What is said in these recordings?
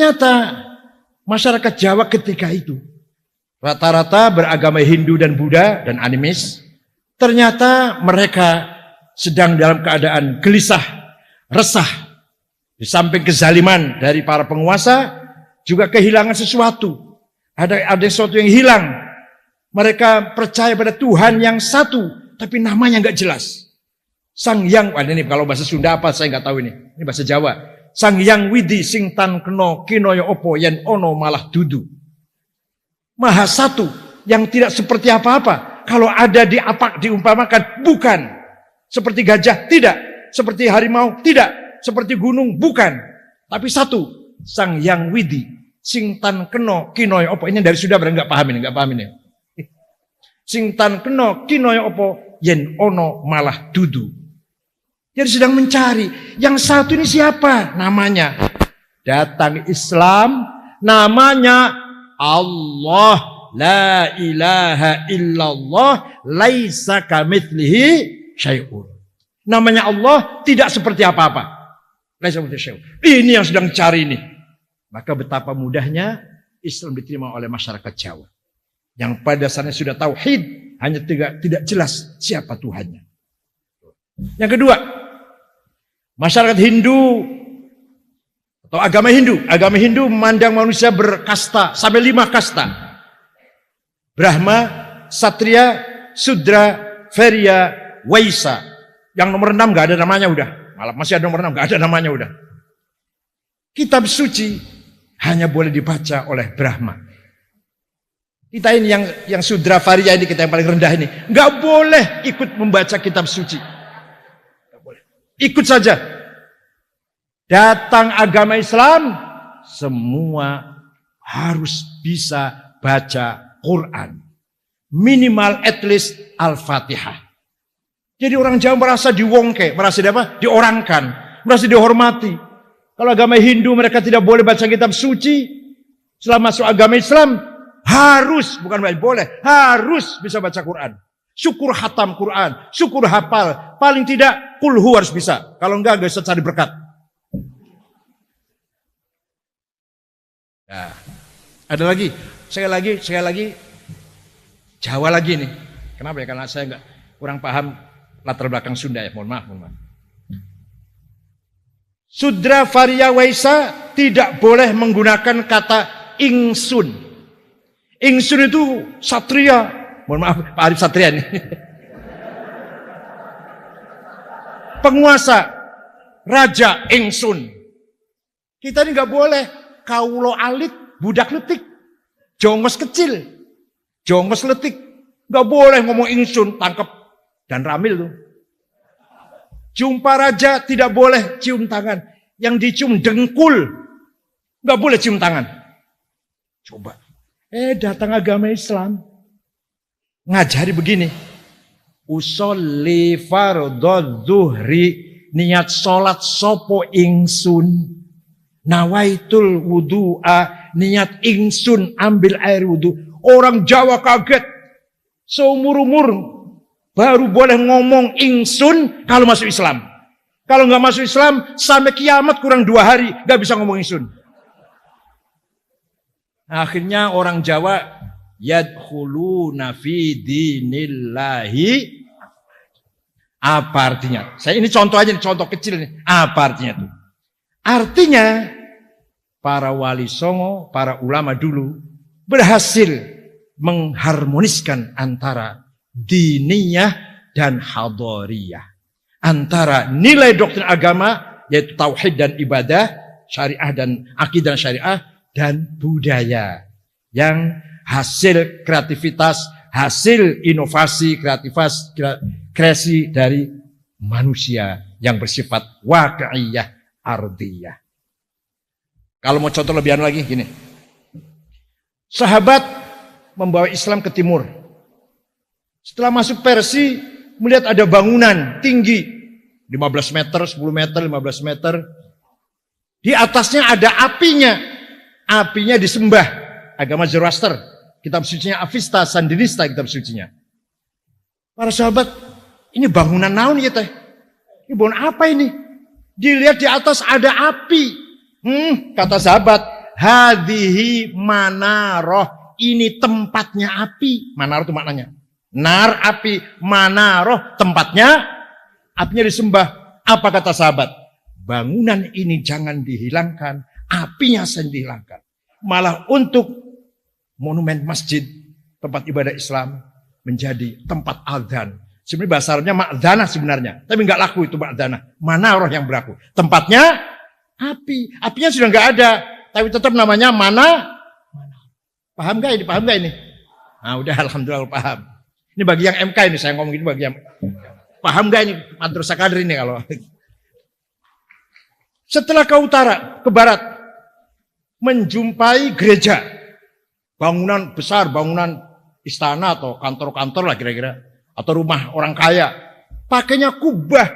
Ternyata masyarakat Jawa ketika itu rata-rata beragama Hindu dan Buddha dan animis. Ternyata mereka sedang dalam keadaan gelisah, resah. Di samping kezaliman dari para penguasa, juga kehilangan sesuatu. Ada sesuatu yang hilang. Mereka percaya pada Tuhan yang satu, tapi namanya nggak jelas. Sang Hyang, ini kalau bahasa Sunda apa saya nggak tahu ini. Ini bahasa Jawa. Sang Hyang Widi sing tan keno kinoyo opo yen ono malah dudu. Maha satu yang tidak seperti apa-apa. Kalau ada diumpamakan, bukan. Seperti gajah, tidak. Seperti harimau, tidak. Seperti gunung, bukan. Tapi satu. Sang Hyang Widi sing tan keno kinoyo opo. Ini dari Sunda berarti nggak paham ini. Sing tan keno kinoyo opo yen ono malah dudu. Jadi sedang mencari. Yang satu ini siapa? Namanya. Datang Islam. Namanya Allah. La ilaha illallah. Laisa kamitslihi syai'un. Namanya Allah tidak seperti apa-apa. Laisa kamitslihi syai'un. Ini yang sedang cari ini. Maka betapa mudahnya Islam diterima oleh masyarakat Jawa. Yang pada dasarnya sudah tauhid. Hanya tidak jelas siapa Tuhannya. Yang kedua, masyarakat Hindu atau agama Hindu memandang manusia berkasta sampai 5 kasta. Brahma, Satria, Sudra, Verya, Waisa. Yang nomor 6 nggak ada namanya udah. Malah masih ada nomor 6 nggak ada namanya udah. Kitab suci hanya boleh dibaca oleh Brahma. Kita ini yang Sudra Varya ini, kita yang paling rendah ini, nggak boleh ikut membaca kitab suci. Nggak boleh. Ikut saja. Datang agama Islam, semua harus bisa baca Quran. Minimal at least Al-Fatihah. Jadi orang Jawa merasa diwongke, merasa diorangkan, merasa dihormati. Kalau agama Hindu mereka tidak boleh baca kitab suci. Setelah masuk agama Islam, harus, bukan boleh, harus bisa baca Quran. Syukur hatam Quran, syukur hafal. Paling tidak kulhu harus bisa. Kalau enggak bisa cari berkat. Nah, ada lagi, saya lagi Jawa lagi nih. Kenapa ya? Karena saya enggak kurang paham latar belakang Sunda ya. Mohon maaf. Sudra Varya Waisa tidak boleh menggunakan kata ingsun. Ingsun itu Satria. Mohon maaf, Pak Arif Satria nih. Penguasa, raja ingsun. Kita ini nggak boleh kaulo alit, budak letik, jongos kecil, jongos letik. Nggak boleh ngomong ingsun, tangkep dan ramil tuh. Jumpa raja tidak boleh cium tangan. Yang dicium dengkul. Nggak boleh cium tangan. Coba. Datang agama Islam. Ngajari begini. Usolli fardhu zuhri. Niat sholat sopo ingsun. Nawaitul wudu'a. Niat ingsun ambil air wudu. Orang Jawa kaget. Seumur-umur baru boleh ngomong ingsun kalau masuk Islam. Kalau nggak masuk Islam, sampai kiamat kurang 2 hari nggak bisa ngomong ingsun. Akhirnya orang Jawa yadkhuluna fi dinillahi. Apa artinya? Saya ini contoh aja, contoh kecil nih. Apa artinya itu? Artinya para wali songo, para ulama dulu berhasil mengharmoniskan antara diniyah dan hadoriyah. Antara nilai doktrin agama, yaitu tauhid dan ibadah, syariah dan akidah syariah, dan budaya. Yang hasil kreativitas, hasil inovasi, kreasi dari manusia yang bersifat waqi'iyah, ardiyah. Kalau mau contoh lebihan lagi, gini. Sahabat membawa Islam ke timur. Setelah masuk Persia, melihat ada bangunan tinggi 15 meter, 10 meter, 15 meter. Di atasnya ada apinya. Apinya disembah. Agama Zoroaster. Kitab sucinya Avesta, Sandinista kitab sucinya. Para sahabat, ini bangunan naon ya teh? Ini bangunan apa ini? Dilihat di atas ada api. Kata sahabat, hadhihi manaroh, ini tempatnya api. Manaroh itu maknanya nar, api, manaroh tempatnya, apinya disembah. Apa kata sahabat? Bangunan ini jangan dihilangkan, apinya jangan dihilangkan. Malah untuk monumen masjid, tempat ibadah Islam, menjadi tempat adzan. Sebenarnya bahasa Arabnya ma'dzanah sebenarnya, tapi nggak laku itu ma'dzanah. Manaroh yang berlaku. Tempatnya api, apinya sudah nggak ada, tapi tetap namanya mana. Paham nggak ini? Paham nggak ini? Nah, udah alhamdulillah paham. Ini bagi yang MK ini saya ngomong gini, bagi yang paham nggak ini Madrasah Kader ini kalau. Setelah ke utara, ke barat, menjumpai gereja, bangunan besar, bangunan istana atau kantor-kantor lah kira-kira, atau rumah orang kaya, pakainya kubah,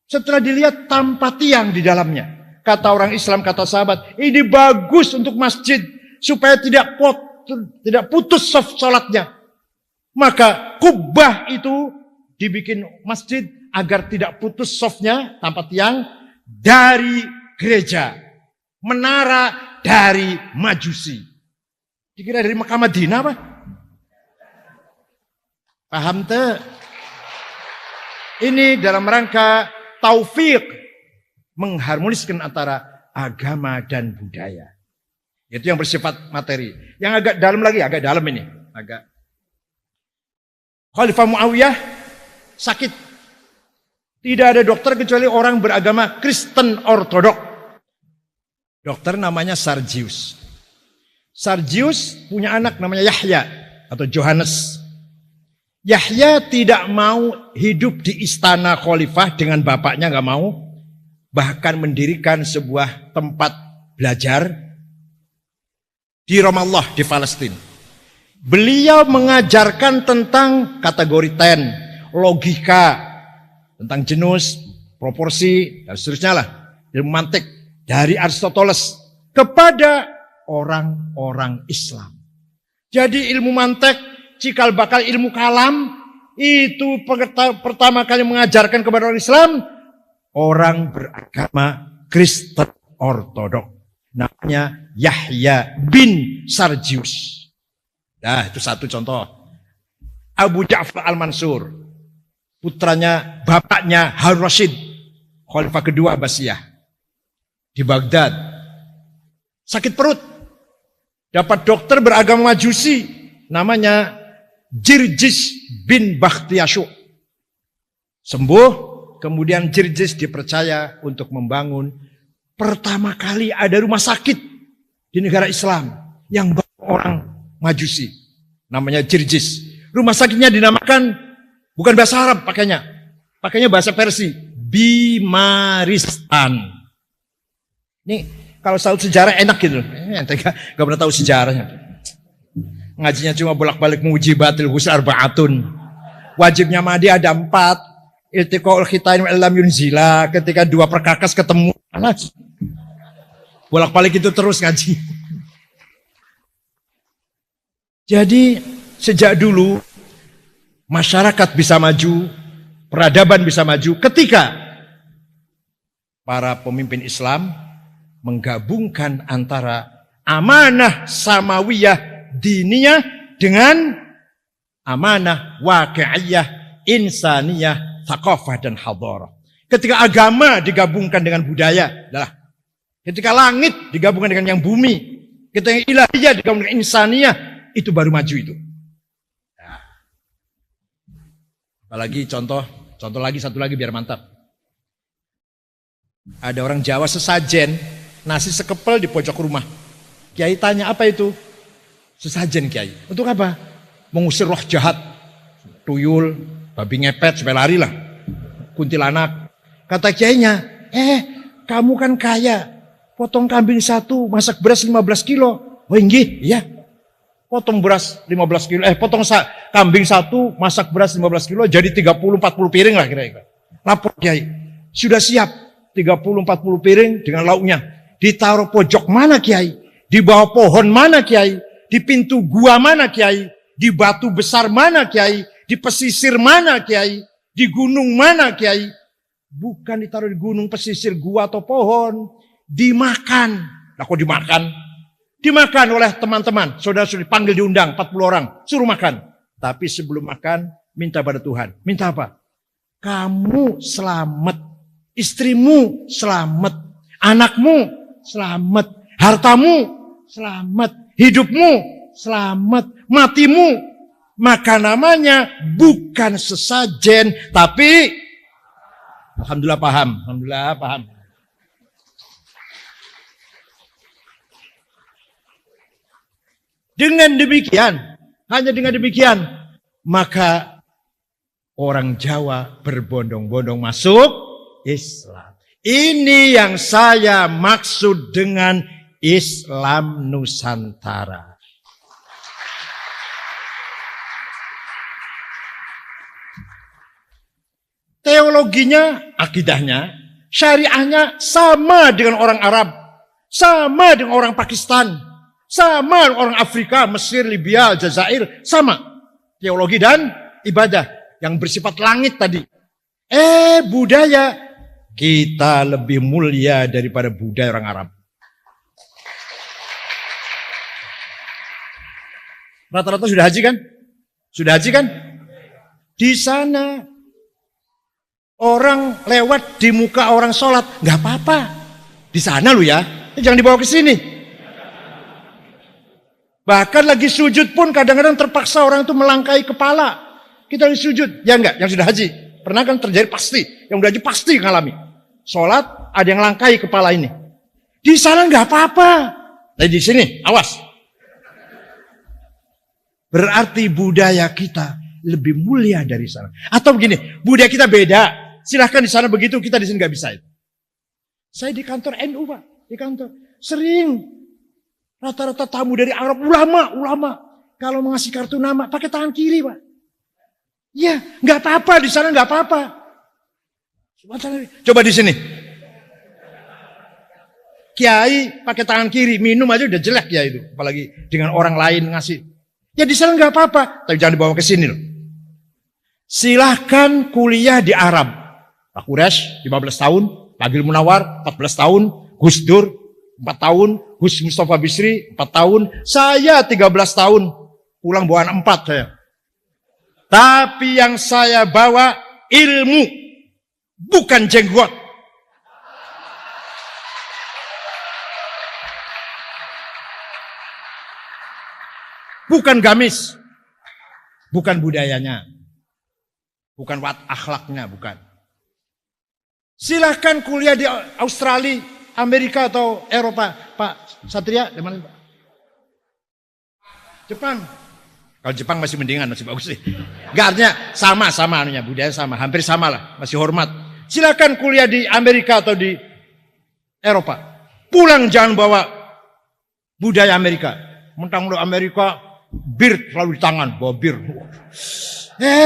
Setelah dilihat tanpa tiang di dalamnya, kata orang Islam, kata sahabat, ini bagus untuk masjid supaya tidak putus sholatnya. Maka kubah itu dibikin masjid agar tidak putus softnya tanpa tiang dari gereja. Menara dari Majusi. Dikira dari Mekah Madinah apa? Paham tuh? Ini dalam rangka taufik, mengharmoniskan antara agama dan budaya. Itu yang bersifat materi. Yang agak dalam lagi, agak dalam ini. Khalifah Muawiyah sakit. Tidak ada dokter kecuali orang beragama Kristen Ortodok. Dokter namanya Sargius. Sargius punya anak namanya Yahya atau Johannes. Yahya tidak mau hidup di istana khalifah dengan bapaknya, nggak mau. Bahkan mendirikan sebuah tempat belajar di Ramallah di Palestina. Beliau mengajarkan tentang kategori 10, logika, tentang genus, proporsi, dan seterusnya lah. Ilmu mantik dari Aristoteles kepada orang-orang Islam. Jadi ilmu mantik, cikal bakal ilmu kalam, itu pertama kali mengajarkan kepada orang Islam, orang beragama Kristen Ortodok. Namanya Yahya bin Sargius. Nah, itu satu contoh. Abu Ja'far al-Mansur, putranya, bapaknya Harun Rashid, khalifah kedua Abbasiyah di Baghdad. Sakit perut, dapat dokter beragama Majusi, namanya Jirjis bin Bakhtiyasyuk. Sembuh, kemudian Jirjis dipercaya untuk membangun pertama kali ada rumah sakit di negara Islam yang orang Majusi, namanya Jirjis. Rumah sakitnya dinamakan bukan bahasa Arab pakainya bahasa Persia, Bimaristan. Ini kalau tahu sejarah enak gitu. Gak pernah tahu sejarahnya. Ngajinya cuma bolak-balik mujibatil husn arba'atun. Wajibnya mandi ada 4. Iltiqaul khitain wal lam yunzila, ketika dua perkakas ketemu. Bolak-balik itu terus ngaji. Jadi sejak dulu masyarakat bisa maju, peradaban bisa maju ketika para pemimpin Islam menggabungkan antara amanah samawiyah diniyah dengan amanah waqi'iyah insaniyah thaqafah dan hadarah. Ketika agama digabungkan dengan budaya, ketika langit digabungkan dengan yang bumi, ketika ilahiyah digabungkan dengan insaniyah, itu baru maju itu. Nah. Apalagi contoh lagi, satu lagi biar mantap. Ada orang Jawa sesajen, nasi sekepel di pojok rumah. Kiai tanya, apa itu? Sesajen Kiai. Untuk apa? Mengusir roh jahat, tuyul, babi ngepet, supaya lari lah. Kuntilanak. Kata kiainya, kamu kan kaya. Potong kambing 1, masak beras 15 kilo. Oh inggih, iya. Potong beras 15 kilo, potong kambing 1, masak beras 15 kilo, jadi 30-40 piring lah kira-kira. Lapor Kiai, sudah siap 30-40 piring dengan lauknya. Ditaruh pojok mana Kiai? Di bawah pohon mana Kiai? Di pintu gua mana Kiai? Di batu besar mana Kiai? Di pesisir mana Kiai? Di gunung mana Kiai? Bukan ditaruh di gunung, pesisir, gua atau pohon. dimakan. Nah, kok dimakan? Dimakan oleh teman-teman. Saudara sudah dipanggil diundang 40 orang. Suruh makan. Tapi sebelum makan, minta pada Tuhan. Minta apa? Kamu selamat. Istrimu selamat. Anakmu selamat. Hartamu selamat. Hidupmu selamat. Matimu. Maka namanya bukan sesajen. Tapi alhamdulillah paham. Alhamdulillah paham. Dengan demikian, hanya dengan demikian, maka orang Jawa berbondong-bondong masuk Islam. Ini yang saya maksud dengan Islam Nusantara. Teologinya, akidahnya, syariahnya sama dengan orang Arab, sama dengan orang Pakistan, sama dengan orang Afrika, Mesir, Libya, Aljazair, sama. Teologi dan ibadah yang bersifat langit tadi. Budaya kita lebih mulia daripada budaya orang Arab. Rata-rata sudah haji kan? Sudah haji kan? Di sana orang lewat di muka orang sholat, nggak apa-apa. Di sana lu ya, jangan dibawa ke sini. Bahkan lagi sujud pun kadang-kadang terpaksa orang itu melangkai kepala. Kita lagi sujud, ya enggak? Yang sudah haji, pernah kan terjadi pasti. Yang udah haji pasti ngalami. Sholat ada yang langkai kepala ini. Di sana nggak apa-apa. Nah di sini, awas. Berarti budaya kita lebih mulia dari sana. Atau begini, budaya kita beda. Silahkan di sana begitu, kita di sini nggak bisa itu. Saya di kantor NU Pak, di kantor sering rata-rata tamu dari Arab, ulama. Kalau mengasih kartu nama pakai tangan kiri Pak. Ya, nggak apa-apa di sana nggak apa-apa. Coba di sini, kiai pakai tangan kiri minum aja udah jelek ya itu, apalagi dengan orang lain ngasih. Ya di sana nggak apa-apa, tapi jangan dibawa ke sini loh. Silahkan kuliah di Arab. Pak Quraisy 15 tahun, Pak Agil Munawar 14 tahun, Gus Dur 4 tahun, Gus Mustafa Bisri 4 tahun, saya 13 tahun, pulang bawa 4 saya. Tapi yang saya bawa ilmu, bukan jenggot. Bukan gamis, bukan budayanya, bukan akhlaknya, bukan. Silahkan kuliah di Australia, Amerika atau Eropa. Pak Satria, di mana Pak? Jepang. Kalau Jepang masih mendingan, masih bagus sih. Enggak, artinya sama anunya, budaya sama, hampir sama lah, masih hormat. Silahkan kuliah di Amerika atau di Eropa. Pulang jangan bawa budaya Amerika. Mentang-mentang Amerika, bir selalu di tangan, bawa bir.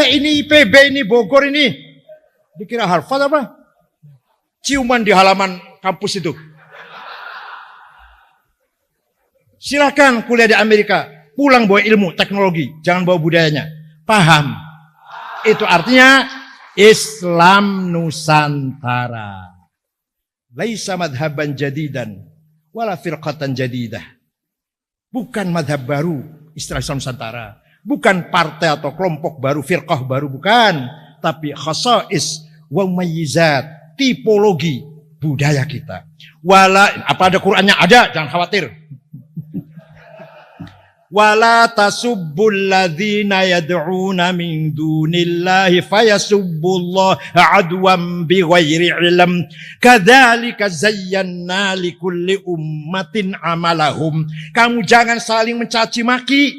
Ini IPB, ini Bogor ini. Dikira Harvard apa? Ciuman di halaman kampus itu. Silahkan kuliah di Amerika. Pulang bawa ilmu, teknologi. Jangan bawa budayanya. Paham? Itu artinya Islam Nusantara. Laisa madhaban jadidan. Wala firqatan jadidah. Bukan madhab baru. Istilah Islam Nusantara. Bukan partai atau kelompok baru, firqah baru. Bukan. Tapi khasa'is wa mumayyizat. Tipologi budaya kita. Apa ada Qur'annya? Ada, jangan khawatir. Wala tasubbul ladzina yad'una min dunillahi fayasubbullaha adwan bighairi ilm. Kadzalika zayyana likulli ummatin amalahum. Kamu jangan saling mencaci maki.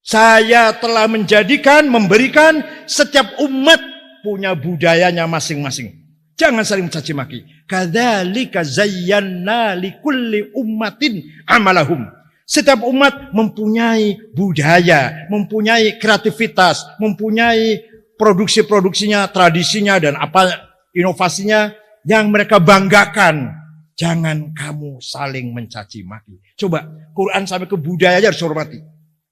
Saya telah memberikan setiap umat punya budayanya masing-masing. Jangan saling mencaci maki. Kadzalika zayyana likulli ummatin amalahum. Setiap umat mempunyai budaya, mempunyai kreativitas, mempunyai produksi-produksinya, tradisinya, dan apa inovasinya yang mereka banggakan. Jangan kamu saling mencaci maki. Coba, Quran sampai ke budaya aja harus dihormati.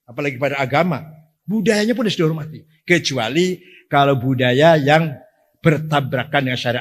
Apalagi pada agama. Budayanya pun harus dihormati. Kecuali kalau budaya yang bertabrakan dengan syariat.